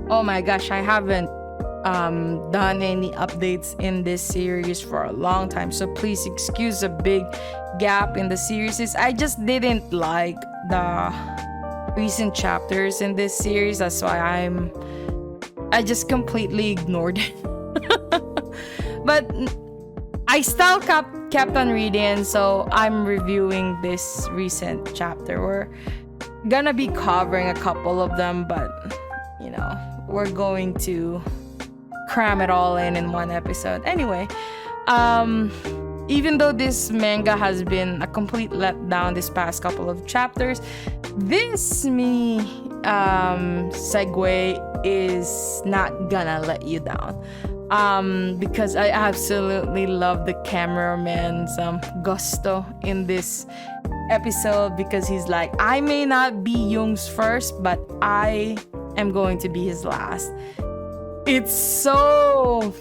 Oh my gosh, I haven't done any updates in this series for a long time, so please excuse a big gap in the series. I just didn't like the recent chapters in this series. That's why I just completely ignored it. But I still kept on reading, so I'm reviewing this recent chapter. We're gonna be covering a couple of them, but you know, we're going to cram it all in one episode. Anyway, even though this manga has been a complete letdown this past couple of chapters, this mini segue is not gonna let you down. Because I absolutely love the cameraman's gusto in this episode, because he's like, I may not be Young's first, but I am going to be his last. It's so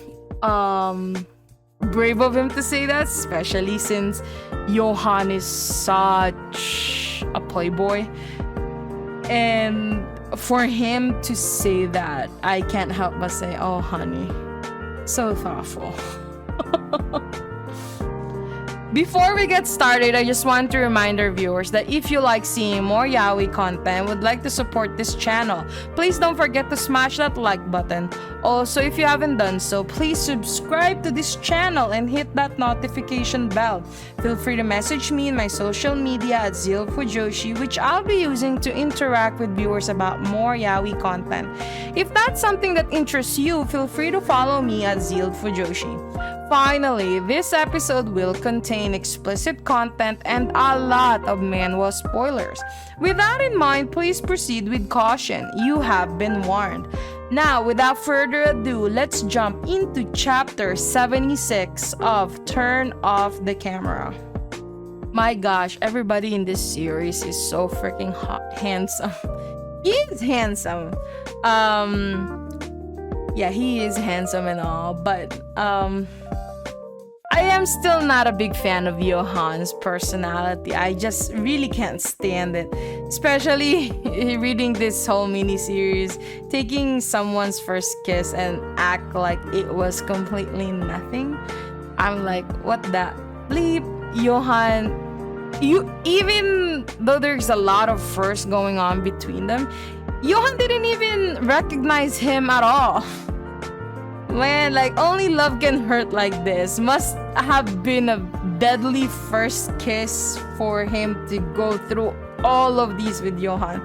brave of him to say that, especially since Johann is such a playboy. And for him to say that, I can't help but say, oh honey, so thoughtful. Before we get started, I just want to remind our viewers that if you like seeing more yaoi content and would like to support this channel, please don't forget to smash that like button. Also, if you haven't done so, please subscribe to this channel and hit that notification bell. Feel free to message me in my social media at ZEALED FUJOSHI, which I'll be using to interact with viewers about more yaoi content. If that's something that interests you, feel free to follow me at ZEALED FUJOSHI. Finally, this episode will contain explicit content and a lot of manhwa spoilers. With that in mind, please proceed with caution. You have been warned. Now, without further ado, let's jump into chapter 76 of Turn Off the Camera. My gosh, everybody in this series is so freaking handsome. He is handsome. Yeah, he is handsome and all, but I am still not a big fan of Johann's personality. I just really can't stand it. Especially reading this whole mini-series, taking someone's first kiss and act like it was completely nothing. I'm like, what the bleep? Johann, even though there's a lot of firsts going on between them, Johann didn't even recognize him at all. Man, like, only love can hurt like this. Must have been a deadly first kiss for him to go through all of these with Johann.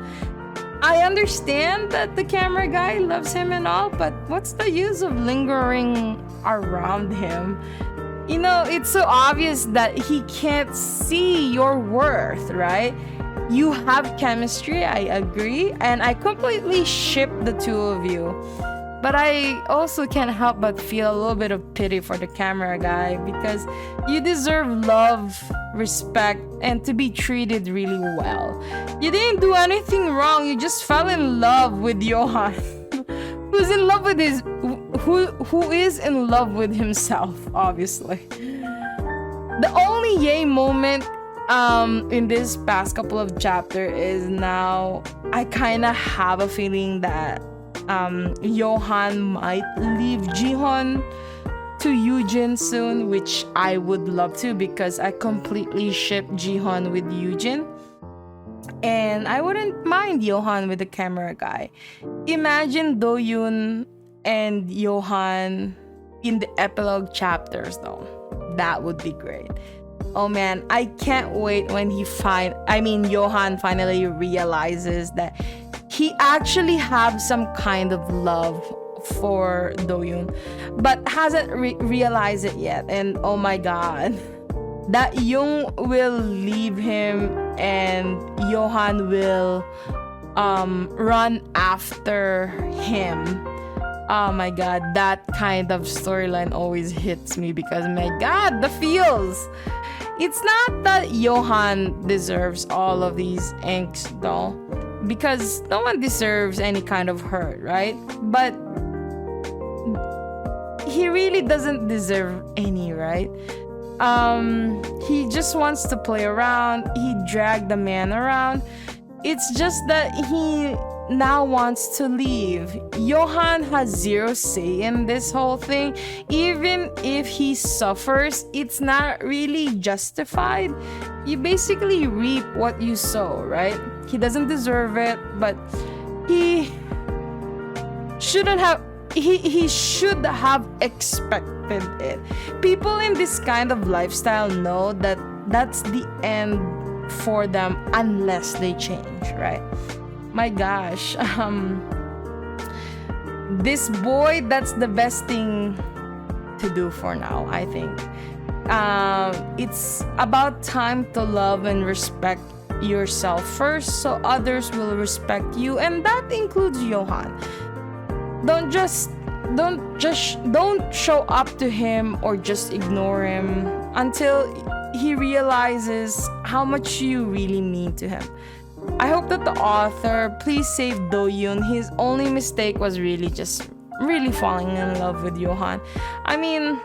I understand that the camera guy loves him and all, but what's the use of lingering around him? You know, it's so obvious that he can't see your worth, right? You have chemistry, I agree, and I completely ship the two of you. But I also can't help but feel a little bit of pity for the camera guy, because you deserve love, respect, and to be treated really well. You didn't do anything wrong, you just fell in love with Johann. Who is in love with himself, obviously. The only yay moment in this past couple of chapters is now I kind of have a feeling that Johann might leave Jihoon to Yoojin soon, which I would love to, because I completely ship Jihoon with Yoojin. And I wouldn't mind Johann with the camera guy. Imagine Do-yoon and Johann in the epilogue chapters though. That would be great. Oh man, I can't wait when Johann finally realizes that he actually has some kind of love for Do-yoon, but hasn't realized it yet. And oh my god, that Young will leave him and Johann will run after him. Oh my god, that kind of storyline always hits me, because my god, the feels. It's not that Johann deserves all of these angst though, because no one deserves any kind of hurt, right? But he really doesn't deserve any, right? He just wants to play around. He dragged the man around. It's just that he now wants to leave. Johann has zero say in this whole thing. Even if he suffers, it's not really justified. You basically reap what you sow, right? He doesn't deserve it, but he shouldn't have. He should have expected it. People in this kind of lifestyle know that that's the end for them unless they change, right? My gosh, this boy, that's the best thing to do for now, I think. It's about time to love and respect yourself first so others will respect you, and that includes Johann. Don't show up to him or just ignore him until he realizes how much you really mean to him. I hope that the author please save Do-yoon. His only mistake was really falling in love with Johann. I mean,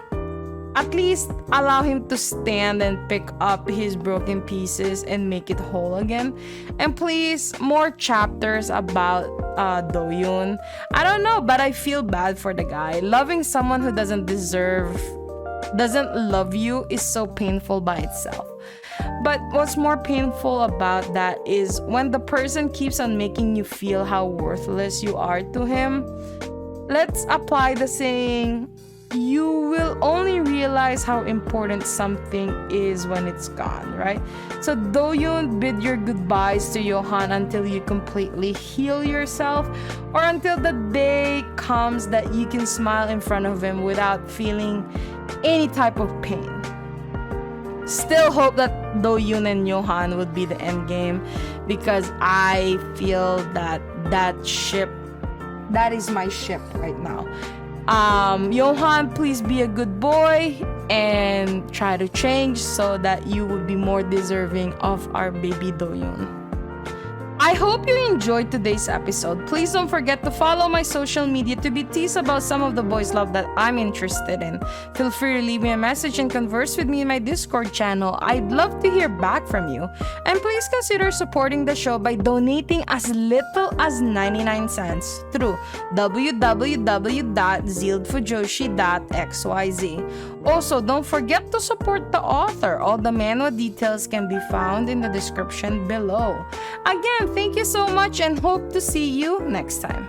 at least allow him to stand and pick up his broken pieces and make it whole again. And please, more chapters about Do-yoon. I don't know, but I feel bad for the guy. Loving someone who doesn't love you is so painful by itself. But what's more painful about that is when the person keeps on making you feel how worthless you are to him. Let's apply the saying, you will only realize how important something is when it's gone, right? So Do-yoon, bid your goodbyes to Johann until you completely heal yourself, or until the day comes that you can smile in front of him without feeling any type of pain. Still hope that Do-yoon and Johann would be the end game, because I feel that ship, that is my ship right now. Johann, please be a good boy and try to change so that you would be more deserving of our baby Do-yoon. I hope you enjoyed today's episode. Please don't forget to follow my social media to be teased about some of the boys' love that I'm interested in. Feel free to leave me a message and converse with me in my Discord channel. I'd love to hear back from you. And please consider supporting the show by donating as little as 99 cents through www.zealedfujoshi.xyz. Also, don't forget to support the author. All the manhwa details can be found in the description below. Again, thank you so much and hope to see you next time.